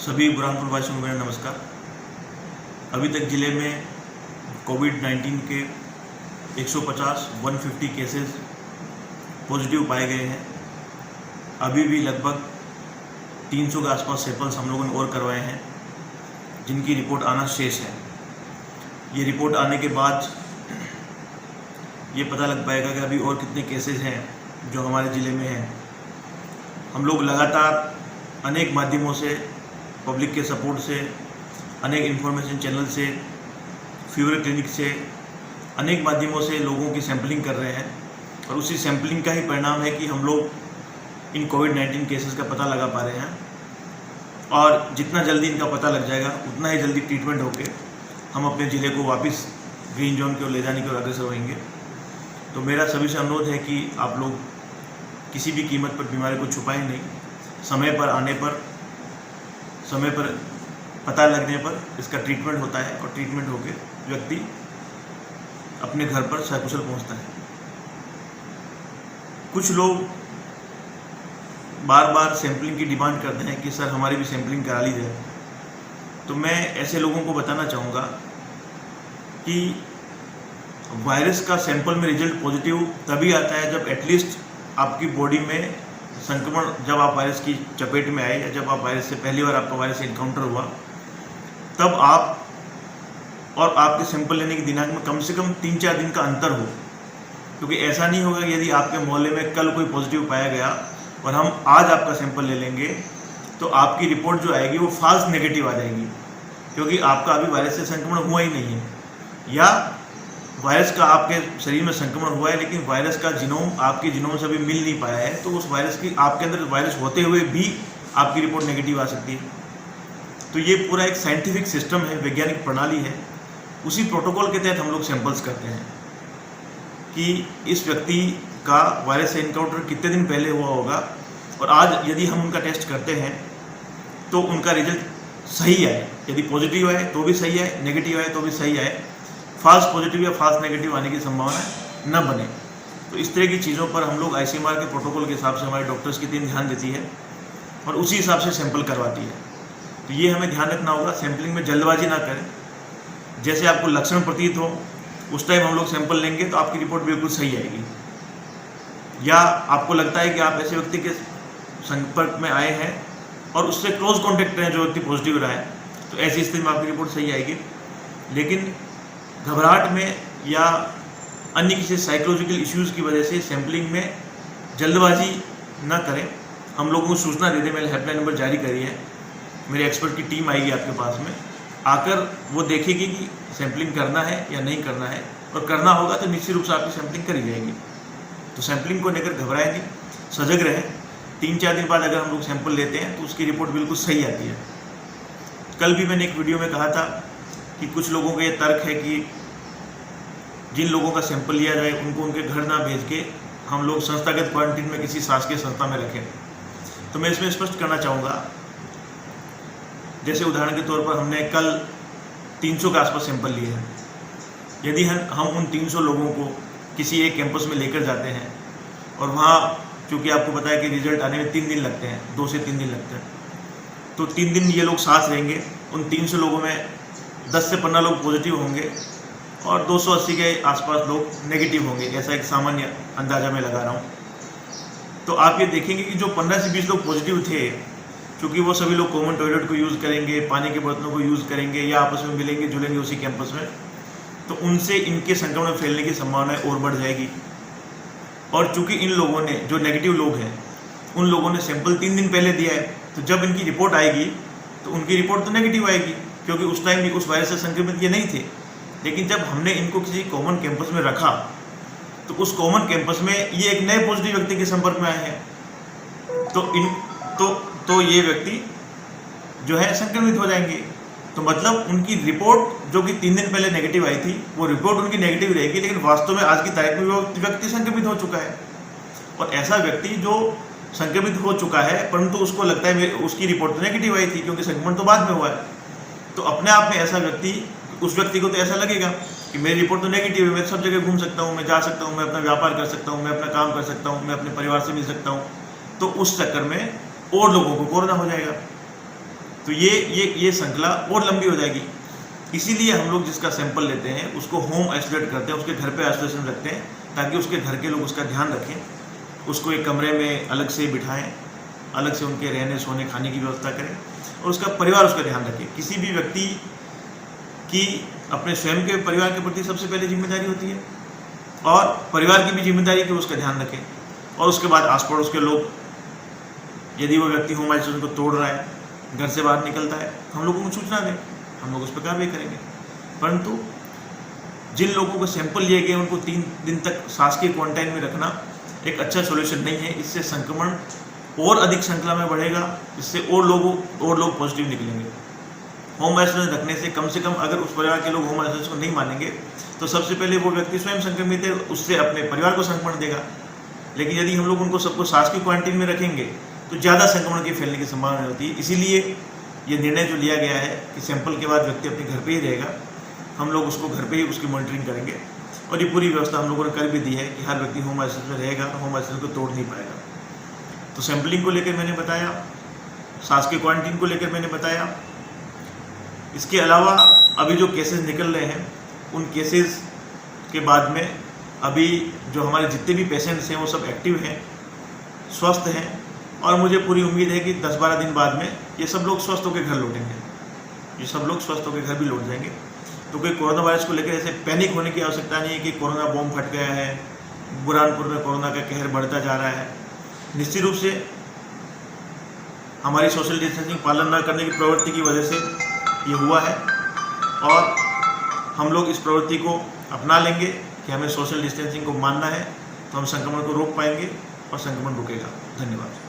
सभी बुरहानपुर वासियों को मेरा नमस्कार। अभी तक ज़िले में कोविड-19 के 150 केसेस पॉजिटिव पाए गए हैं। अभी भी लगभग 300 के आसपास सैंपल्स हम लोगों ने और करवाए हैं, जिनकी रिपोर्ट आना शेष है। ये रिपोर्ट आने के बाद ये पता लग पाएगा कि अभी और कितने केसेस हैं जो हमारे ज़िले में हैं। हम लोग लगातार अनेक माध्यमों से, पब्लिक के सपोर्ट से, अनेक इन्फॉर्मेशन चैनल से, फीवर क्लिनिक से, अनेक माध्यमों से लोगों की सैंपलिंग कर रहे हैं और उसी सैंपलिंग का ही परिणाम है कि हम लोग इन कोविड-19 केसेस का पता लगा पा रहे हैं। और जितना जल्दी इनका पता लग जाएगा उतना ही जल्दी ट्रीटमेंट होकर हम अपने ज़िले को वापस ग्रीन जोन की ओर ले जाने की ओर अग्रसर होंगे। तो मेरा सभी से अनुरोध है कि आप लोग किसी भी कीमत पर बीमारी को छुपाएं नहीं। समय पर आने पर, समय पर पता लगने पर इसका ट्रीटमेंट होता है और ट्रीटमेंट होकर व्यक्ति अपने घर पर सकुशल पहुंचता है। कुछ लोग बार बार सैंपलिंग की डिमांड करते हैं कि सर हमारी भी सैंपलिंग करा ली जाए। तो मैं ऐसे लोगों को बताना चाहूँगा कि वायरस का सैंपल में रिजल्ट पॉजिटिव तभी आता है जब एटलीस्ट आपकी बॉडी में संक्रमण, जब आप वायरस की चपेट में आए या जब आप वायरस से पहली बार आपका वायरस से इनकाउंटर हुआ, तब आप और आपके सैंपल लेने के दिनांक में कम से कम 3-4 दिन का अंतर हो। क्योंकि ऐसा नहीं होगा यदि आपके मोहल्ले में कल कोई पॉजिटिव पाया गया और हम आज आपका सैंपल ले लेंगे तो आपकी रिपोर्ट जो आएगी वो फाल्स नेगेटिव आ जाएगी, क्योंकि आपका अभी वायरस से संक्रमण हुआ ही नहीं है, या वायरस का आपके शरीर में संक्रमण हुआ है लेकिन वायरस का जीनोम आपके जीनोम से अभी मिल नहीं पाया है, तो उस वायरस की आपके अंदर वायरस होते हुए भी आपकी रिपोर्ट नेगेटिव आ सकती है। तो ये पूरा एक साइंटिफिक सिस्टम है, वैज्ञानिक प्रणाली है। उसी प्रोटोकॉल के तहत हम लोग सैंपल्स करते हैं कि इस व्यक्ति का वायरस से इनकाउंटर कितने दिन पहले हुआ होगा, और आज यदि हम उनका टेस्ट करते हैं तो उनका रिजल्ट सही आए। यदि पॉजिटिव आए तो भी सही आए, नेगेटिव आए तो भी सही आए, फाल्स पॉजिटिव या फाल्स नेगेटिव आने की संभावना न बने। तो इस तरह की चीज़ों पर हम लोग आईसीएमआर के प्रोटोकॉल के हिसाब से, हमारे डॉक्टर्स की टीम ध्यान देती है और उसी हिसाब से सैंपल करवाती है। तो ये हमें ध्यान रखना होगा, सैंपलिंग में जल्दबाजी ना करें। जैसे आपको लक्षण प्रतीत हो उस टाइम हम लोग सैंपल लेंगे तो आपकी रिपोर्ट बिल्कुल सही आएगी। या आपको लगता है कि आप ऐसे व्यक्ति के संपर्क में आए हैं और उससे क्लोज कॉन्टेक्ट हैं जो व्यक्ति पॉजिटिव रहा है, तो ऐसी स्थिति में आपकी रिपोर्ट सही आएगी। लेकिन घबराहट में या अन्य किसी साइकोलॉजिकल इश्यूज़ की वजह से सैंपलिंग में जल्दबाजी न करें। हम लोगों को सूचना दे दें, मैंने हेल्पलाइन नंबर जारी करी है, मेरे एक्सपर्ट की टीम आएगी आपके पास में, आकर वो देखेगी कि सैंपलिंग करना है या नहीं करना है, और करना होगा तो निश्चित रूप से आपकी सैंपलिंग करी जाएगी। तो सैंपलिंग को लेकर घबराएं नहीं, सजग रहें। 3-4 दिन बाद अगर हम लोग सैंपल लेते हैं तो उसकी रिपोर्ट बिल्कुल सही आती है। कल भी मैंने एक वीडियो में कहा था कि कुछ लोगों का ये तर्क है कि जिन लोगों का सैंपल लिया जाए उनको उनके घर ना भेज के हम लोग संस्थागत क्वारंटीन में किसी शासकीय संस्था में रखें। तो मैं इसमें स्पष्ट करना चाहूँगा, जैसे उदाहरण के तौर पर हमने कल 300 के आसपास सैंपल लिए हैं। यदि हम उन 300 लोगों को किसी एक कैंपस में लेकर जाते हैं और वहाँ, चूँकि आपको पता है कि रिजल्ट आने में 3 दिन लगते हैं, 2 से 3 दिन लगते हैं, तो 3 दिन ये लोग साथ रहेंगे। उन 300 लोगों में 10 से 15 लोग पॉजिटिव होंगे और 280 के आसपास लोग नेगेटिव होंगे, ऐसा एक सामान्य अंदाज़ा मैं लगा रहा हूँ। तो आप ये देखेंगे कि जो 15 से 20 लोग पॉजिटिव थे, क्योंकि वो सभी लोग कॉमन टॉयलेट को यूज़ करेंगे, पानी के बर्तनों को यूज़ करेंगे या आपस में मिलेंगे जुलेंगे उसी कैंपस में, तो उनसे इनके संक्रमण फैलने की संभावना और बढ़ जाएगी। और चूँकि इन लोगों ने, जो नेगेटिव लोग हैं, उन लोगों ने सैंपल 3 दिन पहले दिया है, तो जब इनकी रिपोर्ट आएगी तो उनकी रिपोर्ट तो नेगेटिव आएगी, क्योंकि उस टाइम भी उस वायरस से संक्रमित ये नहीं थे। लेकिन जब हमने इनको किसी कॉमन कैंपस में रखा तो उस कॉमन कैंपस में ये एक नए पॉजिटिव व्यक्ति के संपर्क में आए हैं, तो ये व्यक्ति जो है संक्रमित हो जाएंगे। तो मतलब उनकी रिपोर्ट जो कि 3 दिन पहले नेगेटिव आई थी, वो रिपोर्ट उनकी नेगेटिव रहेगी, लेकिन वास्तव में आज की तारीख में वो व्यक्ति संक्रमित हो चुका है। और ऐसा व्यक्ति जो संक्रमित हो चुका है परंतु उसको लगता है उसकी रिपोर्ट तो नेगेटिव आई थी क्योंकि संक्रमण तो बाद में हुआ है, तो अपने आप में ऐसा व्यक्ति, उस व्यक्ति को तो ऐसा लगेगा कि मेरी रिपोर्ट तो नेगेटिव है, मैं सब जगह घूम सकता हूँ, मैं जा सकता हूँ, मैं अपना व्यापार कर सकता हूँ, मैं अपना काम कर सकता हूँ, मैं अपने परिवार से मिल सकता हूँ। तो उस चक्कर में और लोगों को कोरोना हो जाएगा। तो ये श्रृंखला और लंबी हो जाएगी। इसीलिए हम लोग जिसका सैंपल लेते हैं उसको होम आइसोलेट करते हैं, उसके घर पे आइसोलेशन रखते हैं, ताकि उसके घर के लोग उसका ध्यान रखें, उसको एक कमरे में अलग से बिठाएं, अलग से उनके रहने सोने खाने की व्यवस्था करें और उसका परिवार उसका ध्यान रखे। किसी भी व्यक्ति की अपने स्वयं के परिवार के प्रति सबसे पहले जिम्मेदारी होती है और परिवार की भी जिम्मेदारी कि उसका ध्यान रखें, और उसके बाद आस पड़ोस के लोग, यदि वो व्यक्ति होम आइसोलेशन को तोड़ रहा है, घर से बाहर निकलता है, हम लोगों को सूचना दें, हम लोग उस पर कार्रवाई करेंगे। परंतु जिन लोगों को सैंपल लिए गए उनको 3 दिन तक शासकीय क्वारंटाइन में रखना एक अच्छा सॉल्यूशन नहीं है। इससे संक्रमण और अधिक श्रृंखला में बढ़ेगा, इससे और लोग पॉजिटिव निकलेंगे। होम आइसोलेशन रखने से कम अगर उस परिवार के लोग होम आइसोलेशन को नहीं मानेंगे तो सबसे पहले वो व्यक्ति स्वयं संक्रमित है, उससे अपने परिवार को संक्रमण देगा। लेकिन यदि हम लोग उनको सबको शासकीय क्वारंटीन में रखेंगे तो ज़्यादा संक्रमण के फैलने की संभावना होती है। इसीलिए ये निर्णय जो लिया गया है कि सैंपल के बाद व्यक्ति अपने घर पे ही रहेगा, हम लोग उसको घर पे ही उसकी मॉनिटरिंग करेंगे, और ये पूरी व्यवस्था हम लोगों ने कर भी दी है कि हर व्यक्ति होम आइसोलेशन में रहेगा, होम आइसोलेशन को तोड़ नहीं पाएगा। तो सैंपलिंग को लेकर मैंने बताया, शासकीय क्वारंटीन को लेकर मैंने बताया। इसके अलावा अभी जो केसेस निकल रहे हैं उन केसेस के बाद में अभी जो हमारे जितने भी पेशेंट्स हैं वो सब एक्टिव हैं, स्वस्थ हैं, और मुझे पूरी उम्मीद है कि 10-12 दिन बाद में ये सब लोग स्वस्थ होकर घर लौटेंगे, ये सब लोग स्वस्थ होकर घर भी लौट जाएंगे। तो कोई कोरोना वायरस को लेकर ऐसे पैनिक होने की आवश्यकता नहीं है कि कोरोना बॉम्ब फट गया है, बुरहानपुर में कोरोना का कहर बढ़ता जा रहा है। निश्चित रूप से हमारी सोशल डिस्टेंसिंग पालन न करने की प्रवृत्ति की वजह से ये हुआ है, और हम लोग इस प्रवृत्ति को अपना लेंगे कि हमें सोशल डिस्टेंसिंग को मानना है, तो हम संक्रमण को रोक पाएंगे और संक्रमण रुकेगा। धन्यवाद।